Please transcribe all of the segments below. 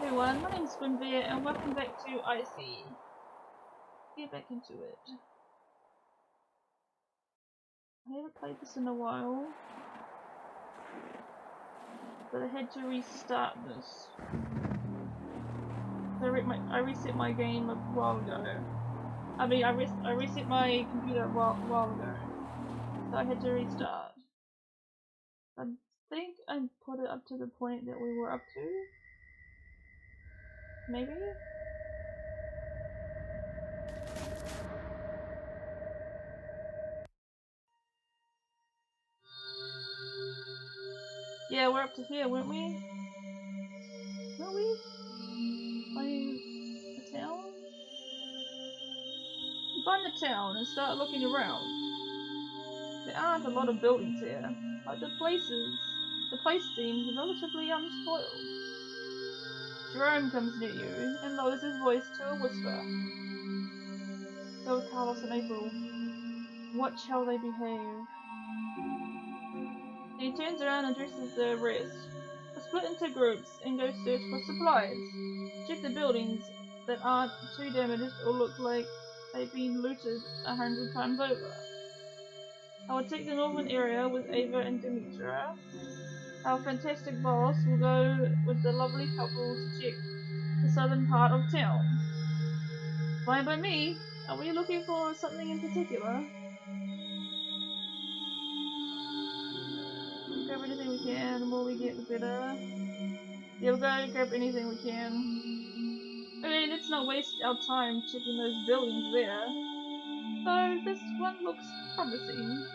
everyone, my name's Guinevere and welcome back to Icy. Get back into it. I haven't played this in a while, but I had to restart this. I reset my game a while ago. I mean, I reset my computer a while ago, so I had to restart. I think I put it up to the point that we were up to. Maybe? Yeah, we're up to here, weren't we? Were we? Playing the town? You find the town and start looking around. There aren't a lot of buildings here, but the place seems relatively unspoiled. Jerome comes near you and lowers his voice to a whisper. Go Carlos and April. Watch how they behave. He turns around and addresses the rest. Split into groups and go search for supplies. Check the buildings that aren't too damaged or look like they've been looted 100 times over. I will take the northern area with Ava and Demetra. Our fantastic boss will go with the lovely couple to check the southern part of town. Fine by me. Are we looking for something in particular? We'll grab anything we can. The more we get, the better. Yeah, we'll go grab anything we can. Okay, let's not waste our time checking those buildings there. So this one looks promising.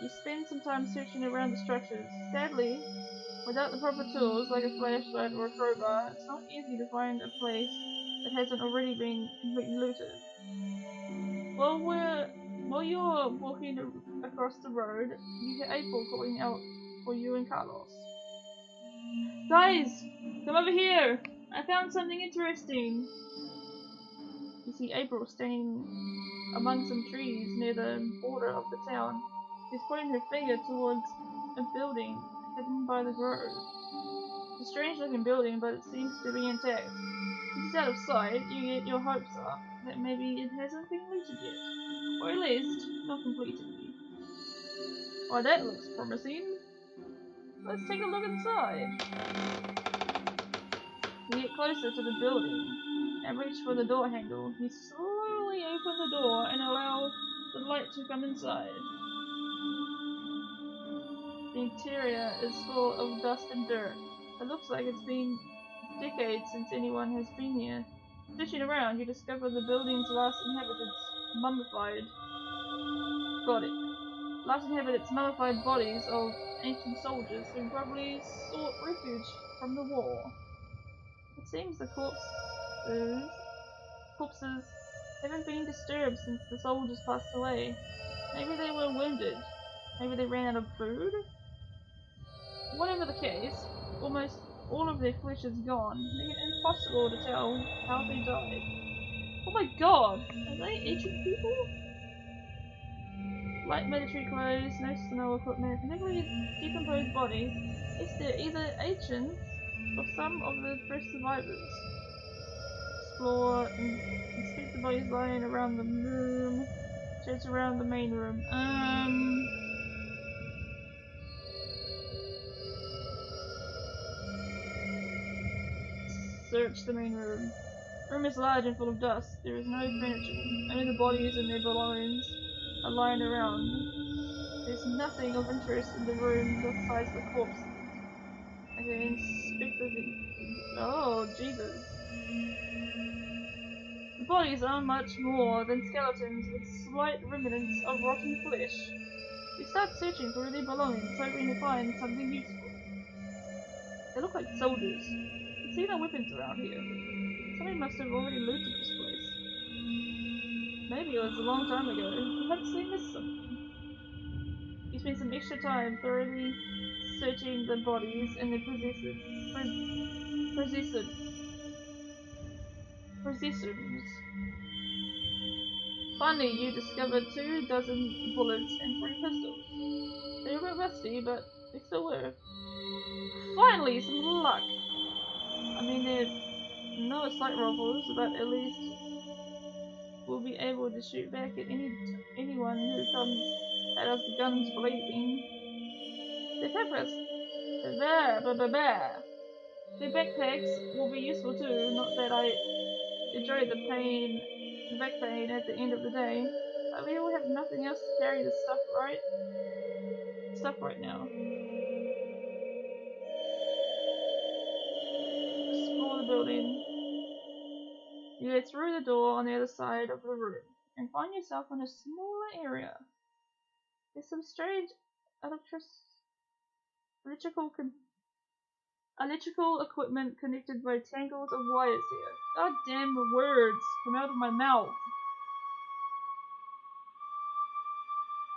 You spend some time searching around the structures. Sadly, without the proper tools like a flashlight or a crowbar, it's not easy to find a place that hasn't already been completely looted. While you're walking across the road, you hear April calling out for you and Carlos. Guys, come over here! I found something interesting! You see April standing among some trees near the border of the town. She's pointing her finger towards a building hidden by the grove. It's a strange looking building, but it seems to be intact. If it's out of sight, you get your hopes up that maybe it hasn't been looted yet. Or at least, not completely. Why, that looks promising. Let's take a look inside. You get closer to the building and reach for the door handle. You slowly open the door and allow the light to come inside. The interior is full of dust and dirt. It looks like it's been decades since anyone has been here. Searching around, you discover the building's last inhabitants' mummified bodies of ancient soldiers who probably sought refuge from the war. It seems the corpses haven't been disturbed since the soldiers passed away. Maybe they were wounded. Maybe they ran out of food. Whatever the case, almost all of their flesh is gone, making it impossible to tell how they died. Oh my god! Are they ancient people? Light military clothes, no snow equipment, heavily decomposed bodies. Yes, they're either ancients or some of the first survivors. Explore and inspect the bodies lying around the room. Search around the main room. Search the main room. The room is large and full of dust. There is no furniture. Only the bodies and their belongings are lying around. There's nothing of interest in the room besides the corpses. Okay, inspect the... Oh, Jesus. The bodies are much more than skeletons with slight remnants of rotten flesh. You start searching for their belongings, hoping to find something useful. They look like soldiers. You see no weapons around here. Somebody must have already looted this place. Maybe it was a long time ago. Perhaps they missed something. You spend some extra time thoroughly searching the bodies and the possessions. Finally, you discover 2 dozen bullets and 3 pistols. They were a bit rusty, but they still work. Finally, some luck! I mean, they're not slight rifles, but at least we'll be able to shoot back at anyone who comes at us guns blazing. The peppers. The backpacks will be useful too, not that I enjoy the back pain at the end of the day. But we will have nothing else to carry the stuff right now. Explore the building. You go through the door on the other side of the room and find yourself in a smaller area. There's some strange electrical equipment connected by tangles of wires here. God damn the words come out of my mouth.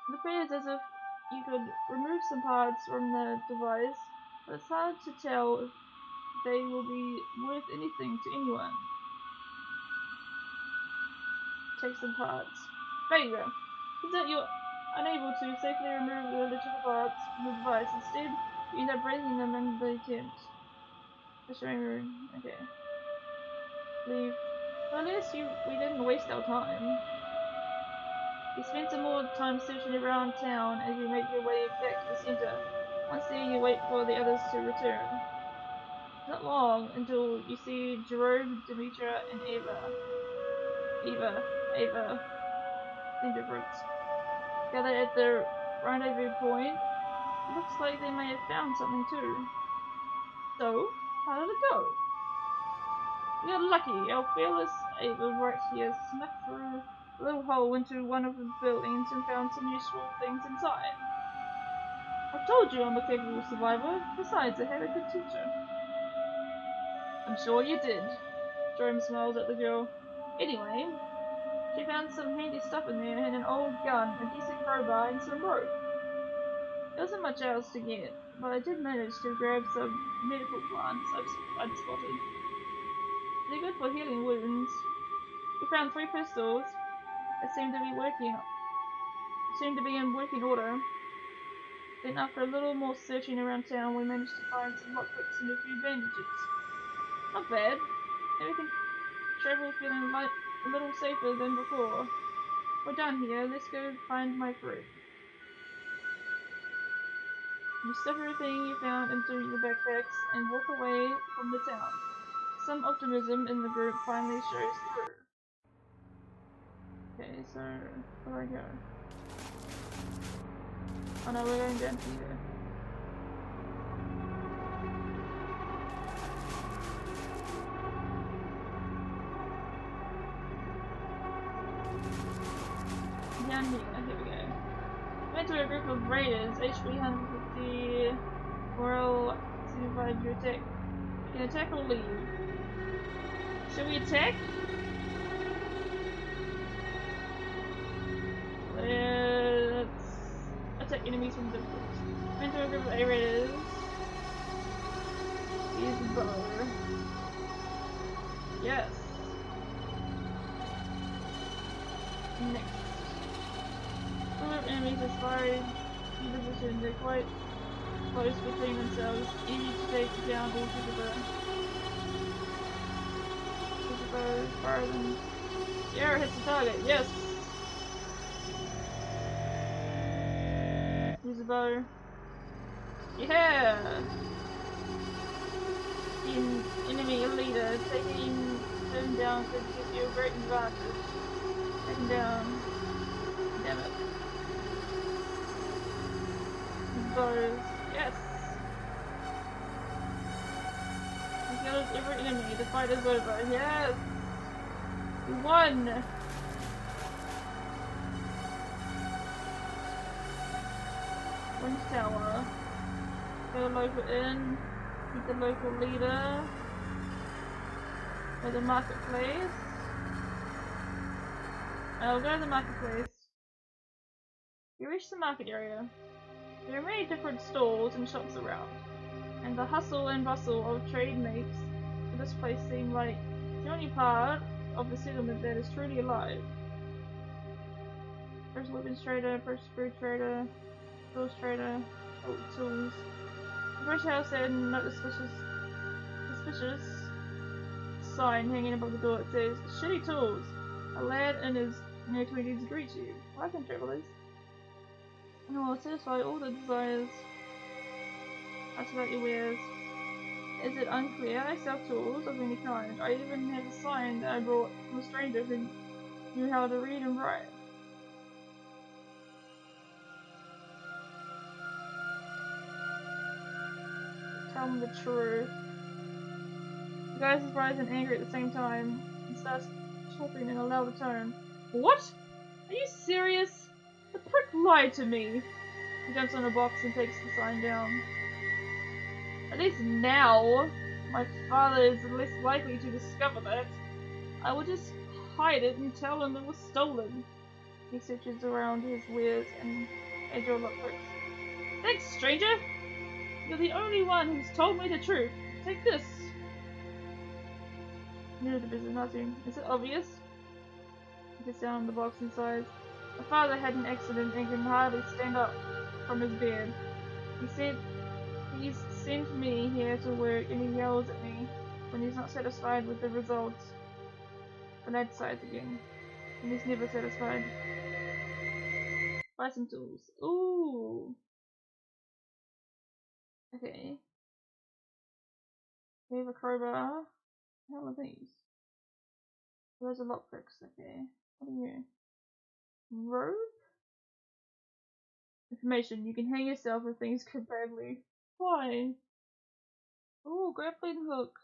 It appears as if you could remove some parts from the device, but it's hard to tell if they will be worth anything to anyone. Take some parts. Failure. Turns out you're unable to safely remove the electrical parts from the device. Instead, you end up breaking them in the attempt. The showing room. Okay. Leave. Well, at least we didn't waste our time. You spend some more time searching around town as you make your way back to the center. Once there, you wait for the others to return. Not long until you see Jerome, Demetra, and Ava, same difference, gather at the rendezvous point. Looks like they may have found something too. So, how did it go? We got lucky. Our fearless Ava right here snuck through a little hole into one of the buildings and found some useful things inside. I told you I'm a capable survivor. Besides, I had a good teacher. I'm sure you did. Jerome smiles at the girl. Anyway, she found some handy stuff in there and an old gun, a decent crowbar, and some rope. There wasn't much else to get, but I did manage to grab some medical plants I'd spotted. They're good for healing wounds. We found 3 pistols that seemed to be in working order. Then after a little more searching around town, we managed to find some lockpicks and a few bandages. Not bad. Now we can travel feeling like a little safer than before. We're done here. Let's go find my friend. You stuff everything you found into your backpacks and walk away from the town. Some optimism in the group finally shows through. Okay, so where do I go? Oh no, we're going down here. Down here, here we go. Went to a group of raiders, HP 150, morale 75, you attack. You can attack or leave. Should we attack? Let's attack enemies from distance. Went to a group of A-raiders. Use the bow. Yes. Next. Group of enemies as far as you position, they're quite close between themselves, easy to take down altogether. Use the bow, fire them. The arrow hits the target, yes! Use the bow. Yeah! The enemy leader, taking them down could give you a great advantage. Take him down. Damn it. Bows. Yes! You killed every enemy. The fight is over. Yes! We won! Winch Tower. Go to local inn. Meet the local leader. Go to the marketplace. I'll go to the marketplace. You reach the market area. There are many different stalls and shops around, and the hustle and bustle of trade makes this place seem like the only part of the settlement that is truly alive. First weapons trader, first food trader, tools trader, tools. The first house said not suspicious. sign hanging above the door. It says, "Shitty tools. A lad in his near 20s greets you. Welcome, travelers. And will satisfy all the desires. Ask about your wares. Is it unclear? I sell tools of any kind. I even have a sign that I brought from a stranger who knew how to read and write." Tell him the truth. The guy is surprised and angry at the same time and starts talking in a louder tone. "What? Are you serious? The prick lied to me." He jumps on a box and takes the sign down. "At least now, my father is less likely to discover that. I will just hide it and tell him it was stolen." He searches around his wares and Adriel lookbooks. "Thanks, stranger! You're the only one who's told me the truth. Take this." Near the business nothing. "Is it obvious?" He sits down on the box and sighs. "My father had an accident and can hardly stand up from his bed. He's sent me here to work and he yells at me when he's not satisfied with the results." The lad sighs again. And he's never satisfied. Buy some tools. Ooh. Okay. We have a crowbar. How are these? Those are lockpicks. Okay. What are you? Rope? Information. You can hang yourself if things go badly. Why? Oh, grappling hook.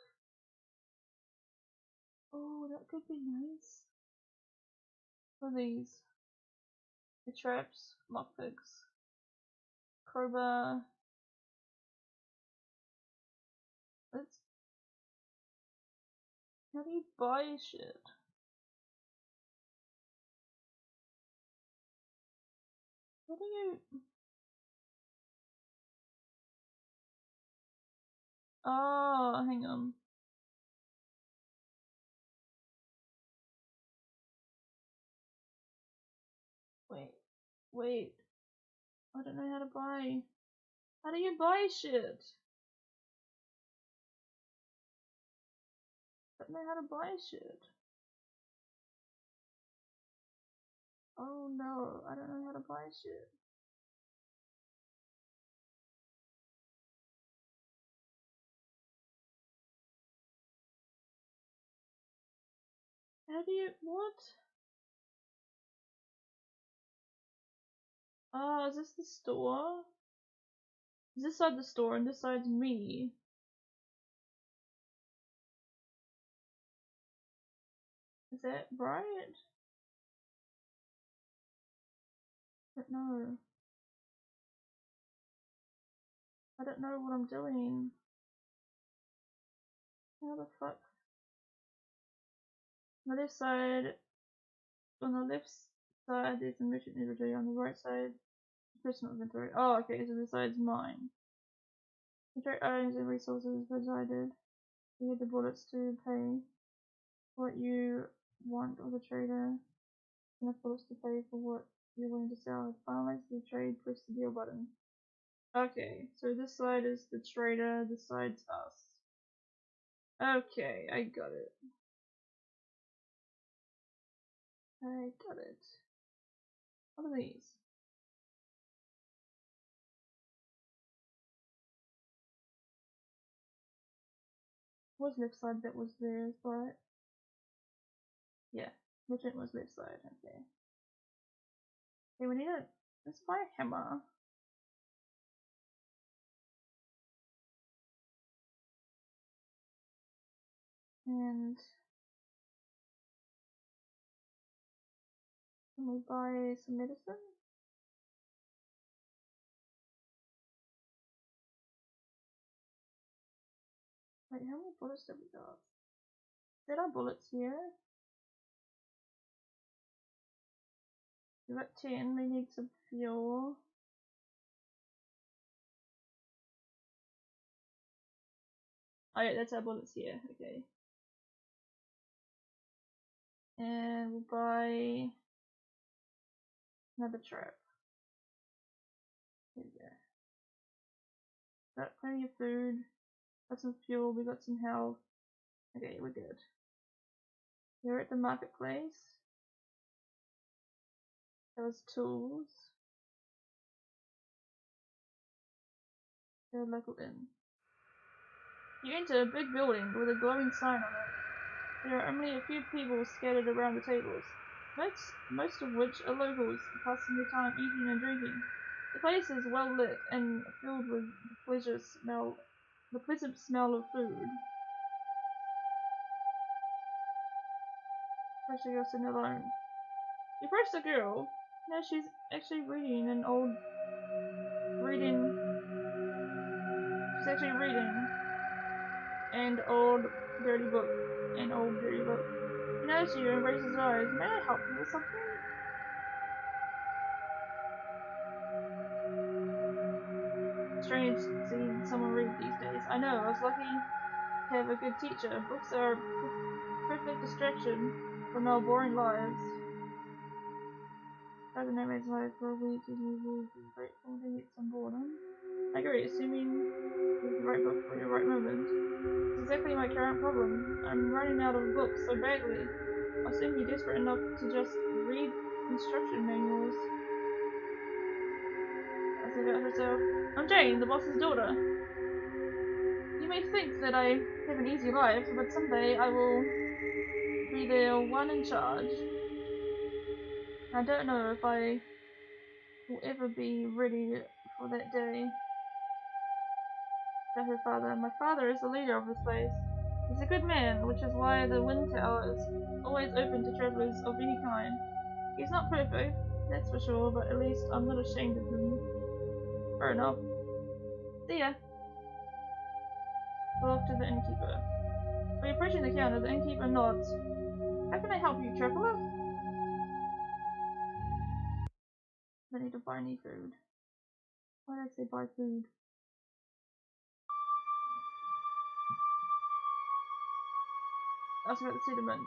Oh, that could be nice. What are these? The traps. Lockpicks. Crowbar. Let's. How do you buy shit? How do you? Oh, hang on. Wait. Wait. I don't know how to buy. How do you buy shit? I don't know how to buy shit. Oh no, I don't know how to buy shit. How do you, what? Oh, is this the store? Is this side the store and this side's me? Is that right? I don't know. I don't know what I'm doing. How the fuck? On the left side, on the left side there's the merchant inventory, on the right side, personal inventory. Oh, okay, so this side's mine. Inventory items and resources provided. You get the bullets to pay what you want of the trader. Enough bullets to pay for what you're willing to sell. To finalize the trade, press the deal button. Okay, so this side is the trader, this side's us. Okay, I got it. I got it. What are these? Was left side that was theirs, but yeah, merchant was left side. Okay. Okay, we need a. Let's buy a hammer. And can we buy some medicine? Wait, how many bullets have we got? There are bullets here. We got 10. We need some fuel. Oh yeah, that's our bullets here. Okay. And we'll buy another trap. There we go. Got plenty of food. Got some fuel. We got some health. Okay, we're good. Here at the marketplace. There's tools. There's a local inn. You enter a big building with a glowing sign on it. There are only a few people scattered around the tables, most of which are locals passing their time eating and drinking. The place is well lit and filled with the pleasant smell of food. First you're sitting alone. You approach the girl. Now she's actually reading an old dirty book. He notices you and raises his eyes. May I help you with something? Strange seeing someone read these days. I know, I was lucky to have a good teacher. Books are a perfect distraction from our boring lives. As an nomad's life for a week is usually grateful to get some boredom. I agree, assuming it's the right book for your right moment. It's exactly my current problem. I'm running out of books so badly. I'll soon be desperate enough to just read instruction manuals. That's about herself. I'm Jane, the boss's daughter. You may think that I have an easy life, but someday I will be the one in charge. I don't know if I will ever be ready for that day. About her father. My father is the leader of this place. He's a good man, which is why the Wind Tower is always open to travelers of any kind. He's not perfect, that's for sure, but at least I'm not ashamed of him. Fair enough. See ya. Go off to the innkeeper. We're approaching the counter. The innkeeper nods. How can I help you, traveler? I need to buy any food. Why did I say buy food? Ask about the settlement.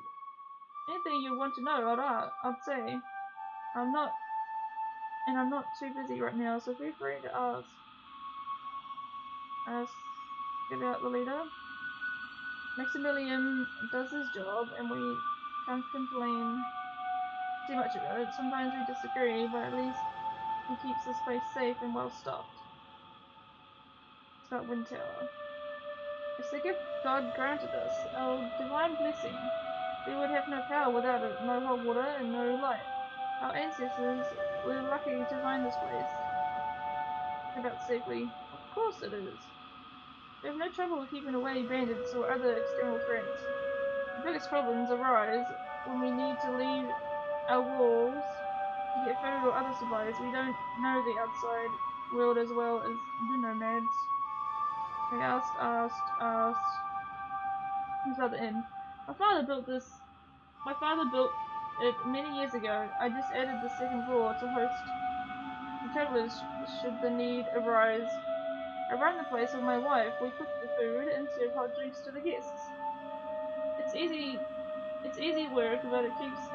Anything you want to know, I'd say. I'm not too busy right now, so feel free to ask. Ask about the leader. Maximilian does his job, and we can't complain too much about it. Sometimes we disagree, but at least he keeps this place safe and well stocked. It's about Wind Tower. It's the gift God granted us, our divine blessing. We would have no power without it, no hot water and no light. Our ancestors were lucky to find this place. About safely. Of course it is. We have no trouble keeping away bandits or other external threats. The biggest problems arise when we need to leave our walls to get food or other supplies. We don't know the outside world as well as the nomads. They asked. Who's at the inn? My father built it many years ago. I just added the second floor to host the travelers should the need arise. I run the place with my wife. We cook the food and serve hot drinks to the guests. It's easy work, but it keeps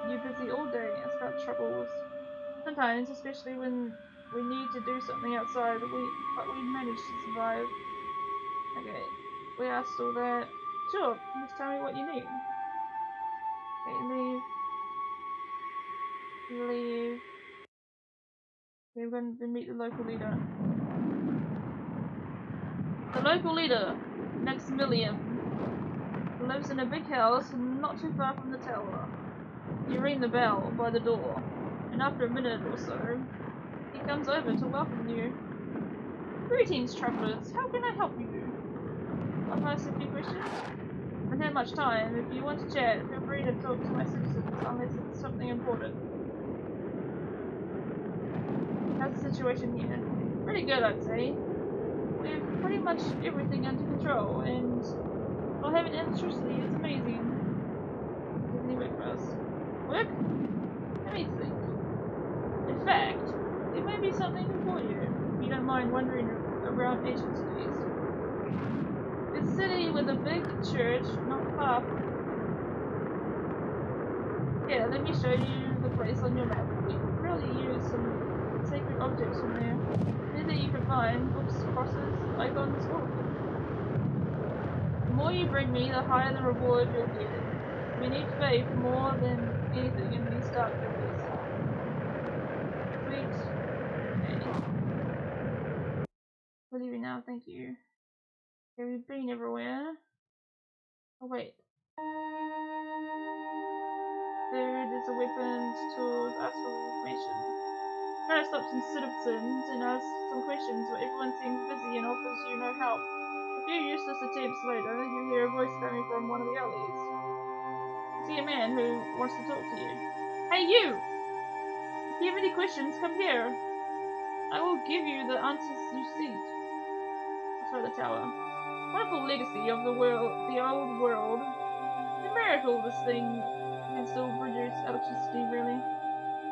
you busy all day. It's about troubles. Sometimes, especially when we need to do something outside, but we manage to survive. Okay, we asked all that. Sure, just tell me what you need. Okay, leave. Okay, we're going to meet the local leader. The local leader, Maximilian, lives in a big house not too far from the tower. You ring the bell by the door, and after a minute or so, he comes over to welcome you. Greetings, travelers. How can I help you? I'll ask a few questions. I don't have much time. If you want to chat, feel free to talk to my citizens unless it's something important. How's the situation here? Pretty good, I'd say. We have pretty much everything under control, and while having electricity is amazing. Does any work for us? Work? Let me think. In fact, it may be something for you, if you don't mind wandering around ancient cities. It's a city with a big church not far from it. Yeah, let me show you the place on your map. We could really use some sacred objects from there. Anything you can find, books, crosses, icons, all of them. The more you bring me, the higher the reward you'll get. We need faith more than anything in these dark areas. Sweet. Okay. We're leaving now, thank you. Okay, we've been everywhere. Oh wait. There is a weapons, tools, ask for information. Try to stop some citizens and ask some questions, but everyone seems busy and offers you no help. A few useless attempts later, you hear a voice coming from one of the alleys. You see a man who wants to talk to you. Hey you! If you have any questions, come here. I will give you the answers you seek. Outside the tower. Wonderful legacy of the old world. It's a miracle this thing can still produce electricity, really.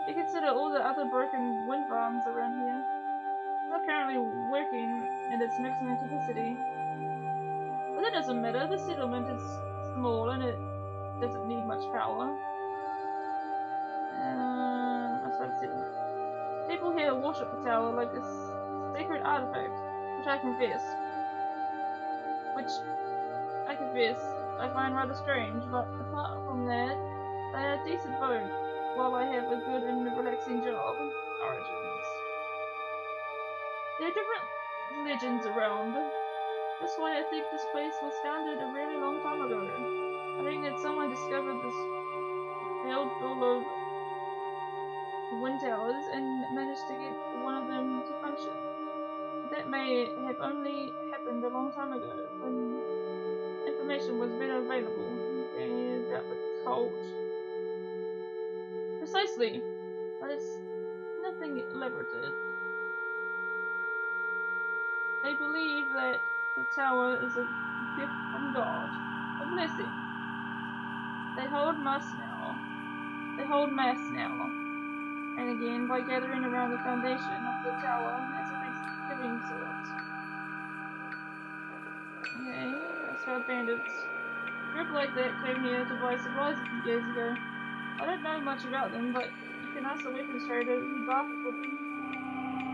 You consider all the other broken wind farms around here. It's not currently working at its maximum capacity. But that doesn't matter, the settlement is small and it doesn't need much power. Outside the settlement. People here worship the tower like a sacred artifact, which I confess, I find rather strange, but apart from that, they are decent folk, while I have a good and relaxing job. Origins. There are different legends around. That's why I think this place was founded a really long time ago. I think that someone discovered this field full of wind towers and managed to get one of them to function. That may have only happened a long time ago, when information was better available. Okay, about the cult. Precisely, but it's nothing elaborate. They believe that the tower is a gift from God, a blessing. They hold mass now, and again by gathering around the foundation of the tower as a thanksgiving sort. Okay, that's our bandits. A group like that came here to buy supplies a few years ago. I don't know much about them, but you can ask the weapons trader who bartered with them.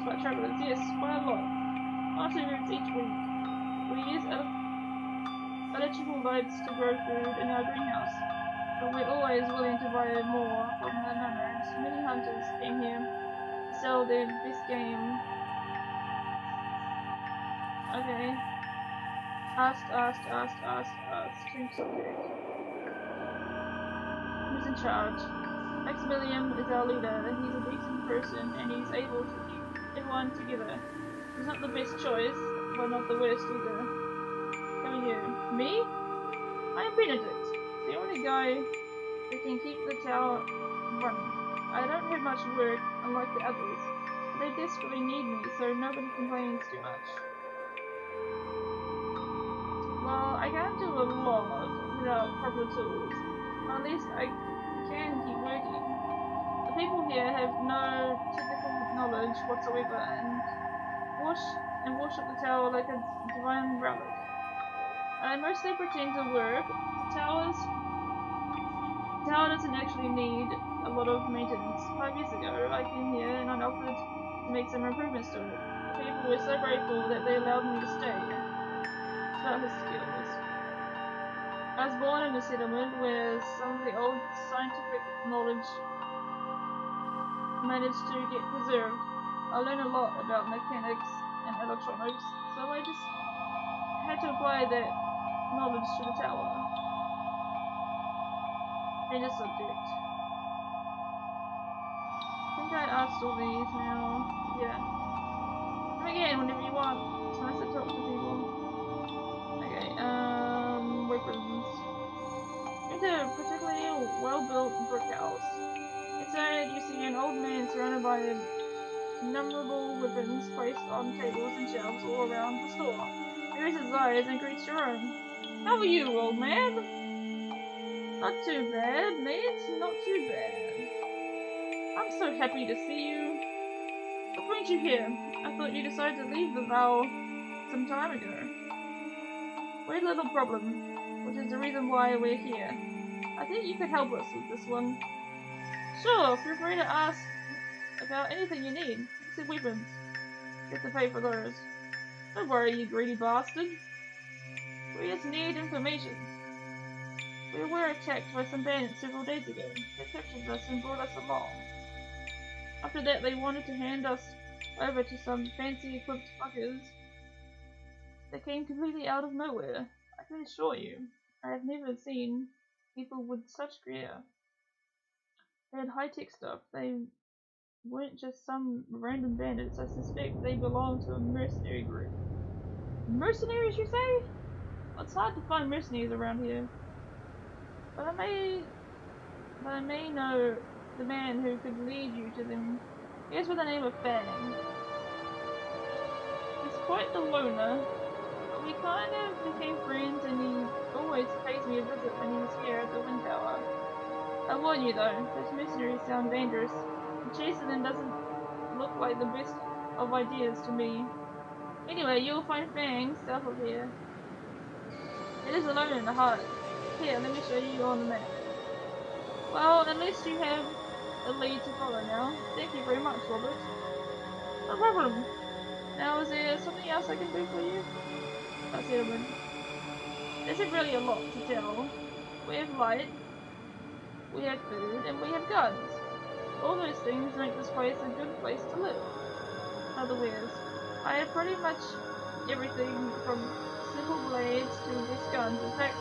But travelers, yes, quite a lot. 1 or 2 routes each week. We use electrical lights to grow food in our greenhouse, but we're always willing to buy more from the nomads. Many hunters came here to sell their best game. Okay. Change subject. Who's in charge? Maximilian is our leader. He's a decent person and he's able to keep everyone together. He's not the best choice, but not the worst either. Come here. Me? I'm Benedict, the only guy that can keep the tower running. I don't have much work, unlike the others. But they desperately need me, so nobody complains too much. Well, I can't do a lot without proper tools. At least I can keep working. The people here have no technical knowledge whatsoever and worship the tower like a divine relic. I mostly pretend to work. The tower doesn't actually need a lot of maintenance. 5 years ago, I came here and I offered to make some improvements to it. The people were so grateful that they allowed me to stay. About his skills. I was born in a settlement where some of the old scientific knowledge managed to get preserved. I learned a lot about mechanics and electronics, so I just had to apply that knowledge to the tower. Change the subject. I think I asked all these now. Yeah. Come again whenever you want. It's nice to talk to people. Okay, weapons. It's a particularly well-built brick house. Inside, you see an old man surrounded by innumerable weapons placed on tables and shelves all around the store. He raises his eyes and greets Jerome. How are you, old man? Not too bad, mate. Not too bad. I'm so happy to see you. What brings you here? I thought you decided to leave the Val some time ago. Weird little problem, which is the reason why we're here. I think you could help us with this one. Sure, feel free to ask about anything you need. Except weapons. You have to pay for those. Don't worry, you greedy bastard. We just need information. We were attacked by some bandits several days ago. They captured us and brought us along. After that, they wanted to hand us over to some fancy equipped fuckers. They came completely out of nowhere. I can assure you, I have never seen people with such gear. They had high-tech stuff. They weren't just some random bandits. I suspect they belong to a mercenary group. Mercenaries, you say? Well, it's hard to find mercenaries around here. But I may know the man who could lead you to them. He goes by the name of Fang. He's quite the loner, but we kind of became friends and he always pays me a visit when he's here at the Wind Tower. I warn you though, those mercenaries sound dangerous, and chasing them doesn't look like the best of ideas to me. Anyway, you'll find Fang south of here. It is alone in the heart. Here, let me show you on the map. Well, at least you have a lead to follow now. Thank you very much, Robert. No problem. Now, is there something else I can do for you? That's Edwin. There isn't really a lot to tell. We have light, we have food, and we have guns. All those things make this place a good place to live. Other wares. I have pretty much everything from simple blades to best guns. In fact,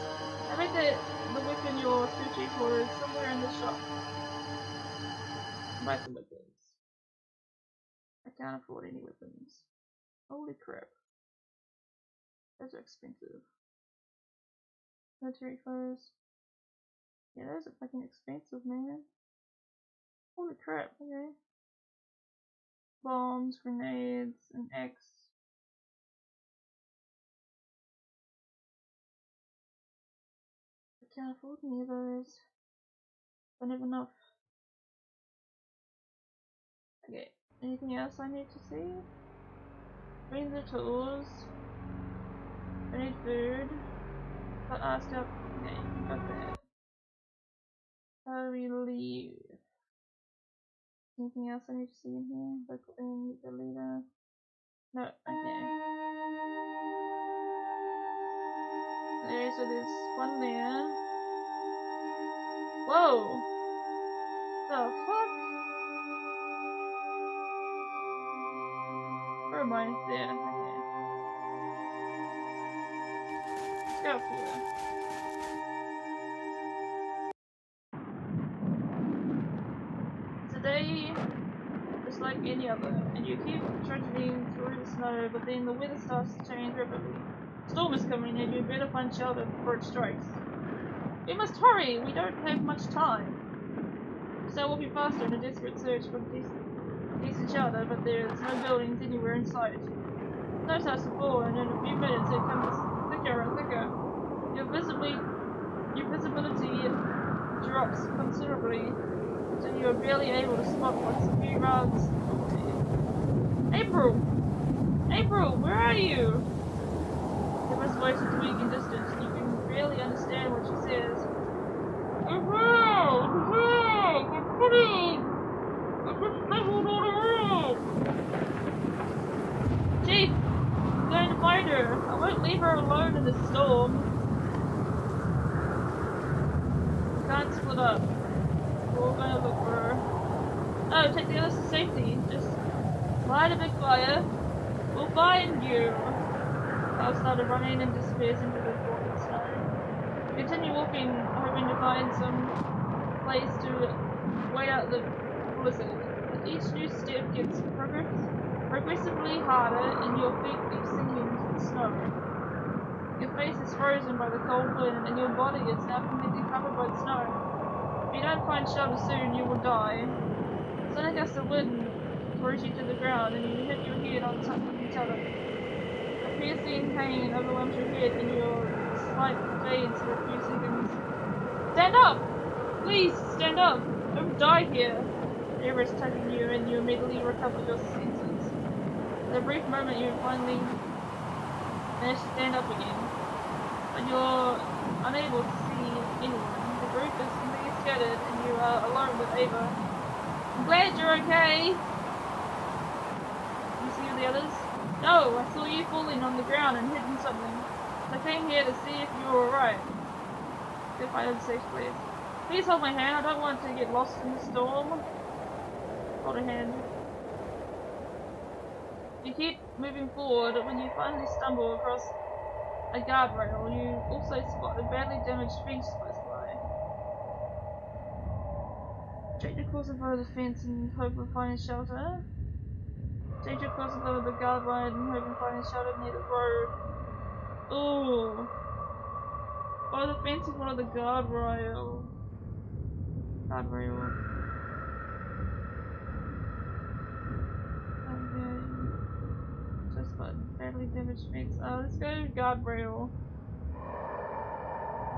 I bet that the weapon you're searching for is somewhere in the shop. Buy some weapons. I can't afford any weapons. Holy crap. Those are expensive. Military clothes. Yeah, those are fucking expensive, man. Holy crap, okay. Bombs, grenades, an axe. I can't afford any of those. Don't have enough. Okay, anything else I need to see? Bring the tools. I need food. Got asked up. Okay, got that. How do we leave? Anything else I need to see in here? Look in the leader. No, okay. There, so there's one there. Whoa! The fuck? Where am I? There, okay. Let's go up here. Today, just like any other, and you keep trudging through the snow, but then the weather starts to change rapidly. Storm is coming and you better find shelter before it strikes. We must hurry! We don't have much time. We start walking faster in a desperate search for decent shelter, but there's no buildings anywhere in sight. Snow starts to fall, and in a few minutes it becomes thicker and thicker. Your visibility drops considerably, so you are barely able to spot what's a few rods away. April! April, where are you? Emma's voice is weak and distant, and you can barely understand what she says. Chief, I'm going to find her. I won't leave her alone in the storm. We can't split up. We're all going to look for her. Oh, take the others to safety. Just light a big fire. We'll find you. I started running and disappears into the falling snow. Continue walking, hoping to find some place to wait out the blizzard. With each new step gets progressively harder, and your feet keep sinking into the snow. Your face is frozen by the cold wind, and your body is now completely covered by the snow. If you don't find shelter soon, you will die. A sudden gust of wind throws you to the ground, and you hit your head on top of each other. Piercing pain overwhelms your head and your sight fades for a few seconds. Stand up! Please, stand up! Don't die here! The air is tugging you and you immediately recover your senses. In a brief moment you finally manage to stand up again, but you're unable to see anyone. The group is completely scattered and you are alone with Ava. I'm glad you're okay! You see the others? No, I saw you falling on the ground and hitting something. I came here to see if you were alright. Go find a safe place. Please hold my hand. I don't want to get lost in the storm. Hold a hand. You keep moving forward. When you finally stumble across a guardrail, you also spot a badly damaged fence close by. Take your course above the fence in hope of finding shelter. Take your course above the guardrail in hope of finding shelter near the road. Ooh. Follow the fence and follow the guardrail. Guardrail. Just but badly damaged fence. Let's go guardrail.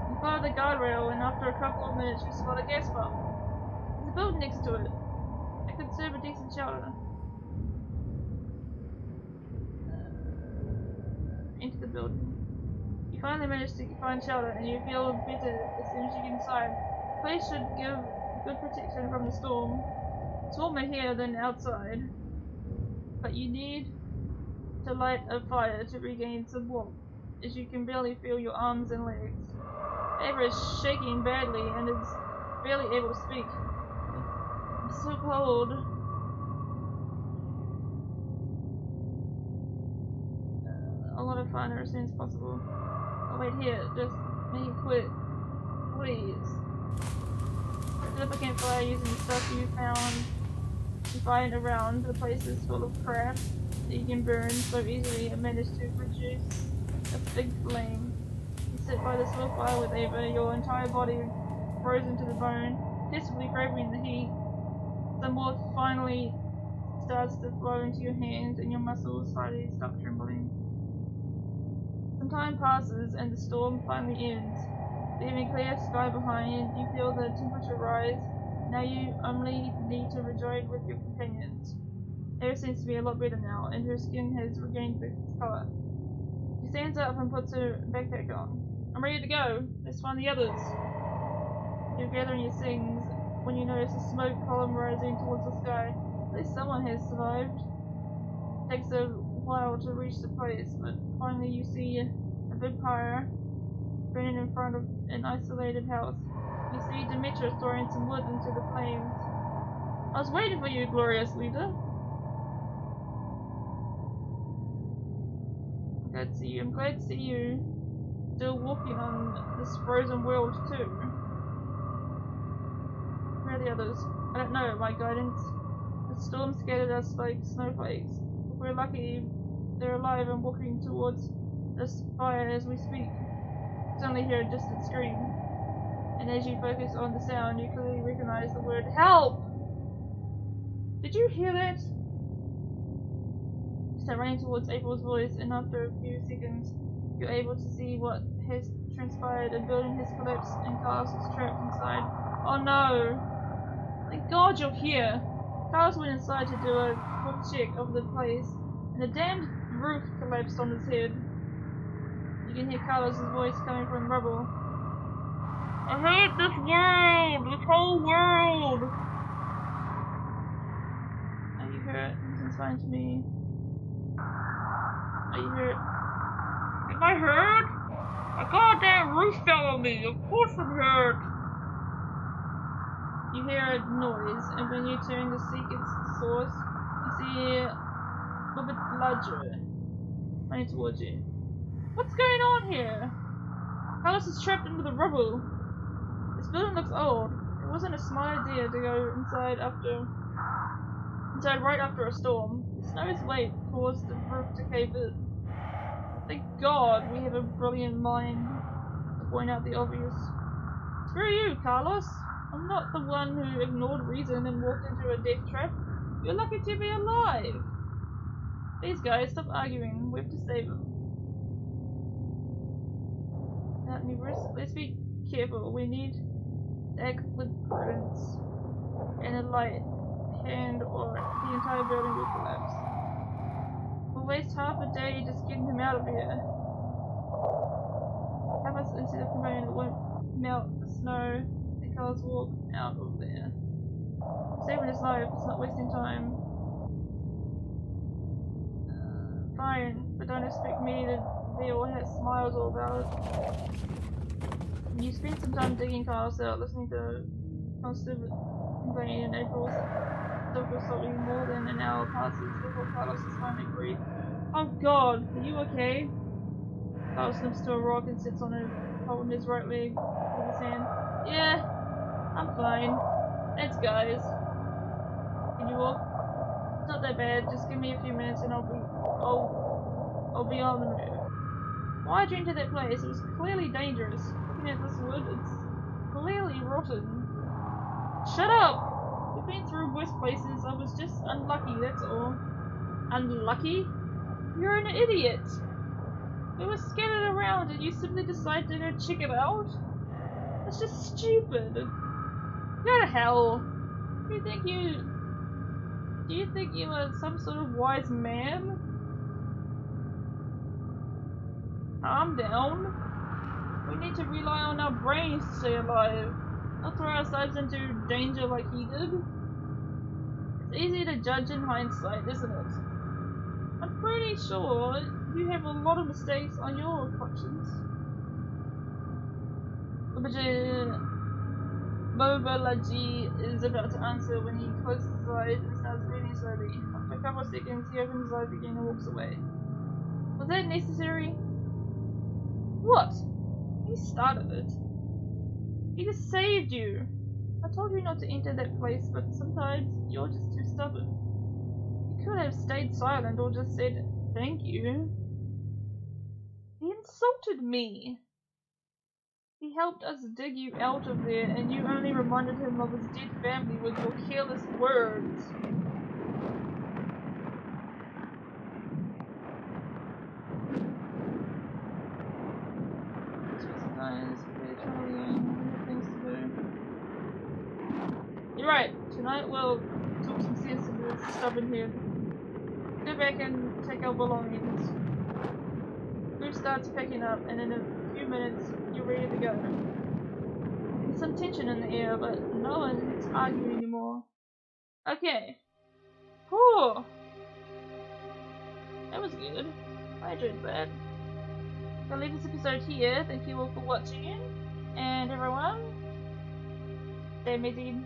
You follow the guardrail, and after a couple of minutes, you spot a gas pump. There's a building next to it. It could serve a decent shelter. Enter the building. You finally manage to find shelter, and you feel better as soon as you get inside. The place should give good protection from the storm. It's warmer here than outside, but you need to light a fire to regain some warmth, as you can barely feel your arms and legs. Ava is shaking badly and is barely able to speak. I'm so cold. I want to find her as soon as possible. Oh wait, here, just make it quick. Please. Set up a campfire using the stuff you find around. The place is full of crap that you can burn so easily and manage to produce a big flame. You sit by the small fire with Ava, your entire body frozen to the bone, desperately craving the heat. Some warmth finally starts to flow into your hands and your muscles slightly stop trembling. Some time passes and the storm finally ends. Leaving a clear sky behind, you feel the temperature rise. Now you only need to rejoin with your companions. Ava seems to be a lot better now, and her skin has regained its colour. She stands up and puts her backpack on. I'm ready to go. Let's find the others. You're gathering your things when you notice a smoke column rising towards the sky. At least someone has survived. It takes a while to reach the place, but finally you see a big fire burning in front of an isolated house. You see Demetra throwing some wood into the flames. I was waiting for you, glorious leader. I'm glad to see you still walking on this frozen world too. Where are the others? I don't know, my guidance. The storm scattered us like snowflakes. If we're lucky, they're alive and walking towards this fire as we speak. You suddenly hear a distant scream, and as you focus on the sound, you clearly recognize the word HELP! Did you hear that? You start running towards April's voice, and after a few seconds, you're able to see what has transpired. A building has collapsed and Carlos is trapped inside. Oh no! Thank God you're here! Carlos went inside to do a quick check of the place, and the damned roof collapsed on his head. You can hear Carlos' voice coming from rubble. I hate this world! This whole world! Are you hurt? Everything's fine to me. Are you hurt? Am I hurt? A goddamn roof fell on me! Of course I'm hurt! You hear a noise, and when you turn to seek its source, you see a little bit larger running towards you. What's going on here? Carlos is trapped under the rubble. This building looks old. It wasn't a smart idea to go inside right after a storm. The snow's weight caused the roof to cave in. Thank God we have a brilliant mind to point out the obvious. Screw you, Carlos. I'm not the one who ignored reason and walked into a death trap. You're lucky to be alive. These guys, stop arguing. We have to save them. Without any risk, let's be careful. We need to act with prudence. And a light hand or the entire building will collapse. We'll waste half a day just getting him out of here. Have us instead of complaining it won't melt the snow. The cars walk out of there. Saving his life, it's not wasting time. Fine, but don't expect me to be all smiles all about it. You spent some time digging Carlos out, listening to constant complaining in April's circle slowly. More than an hour passes before Carlos is finally free. Oh god, are you okay? Carlos slips to a rock and sits on it, holding his right leg with his hand. Yeah, I'm fine. Thanks, guys. Can you walk? It's not that bad. Just give me a few minutes and I'll be on the move. Why'd you enter that place? It was clearly dangerous. Looking at this wood, it's clearly rotten. Shut up! We've been through worse places. I was just unlucky, that's all. Unlucky? You're an idiot! We were scattered around and you simply decided to go check it out? That's just stupid. Go to hell. Do you think you are some sort of wise man? Calm down. We need to rely on our brains to stay alive. Not throw ourselves into danger like he did. It's easy to judge in hindsight, isn't it? I'm pretty sure you have a lot of mistakes on your conscience. Mobalaji is about to answer when he closes his eyes and starts breathing slowly. After a couple of seconds, he opens his eyes again and walks away. Was that necessary? What? He started it. He just saved you. I told you not to enter that place, but sometimes you're just too stubborn. You could have stayed silent or just said thank you. He insulted me. He helped us dig you out of there, and you only reminded him of his dead family with your careless words. You're right. Tonight we'll talk some sense into this stubborn head. Go back and take our belongings. Group starts packing up, and in a few minutes you're ready to go. There's some tension in the air, but no one's arguing anymore. Okay. Whew. That was good. I enjoyed that. I'll leave this episode here. Thank you all for watching, and everyone, stay amazing.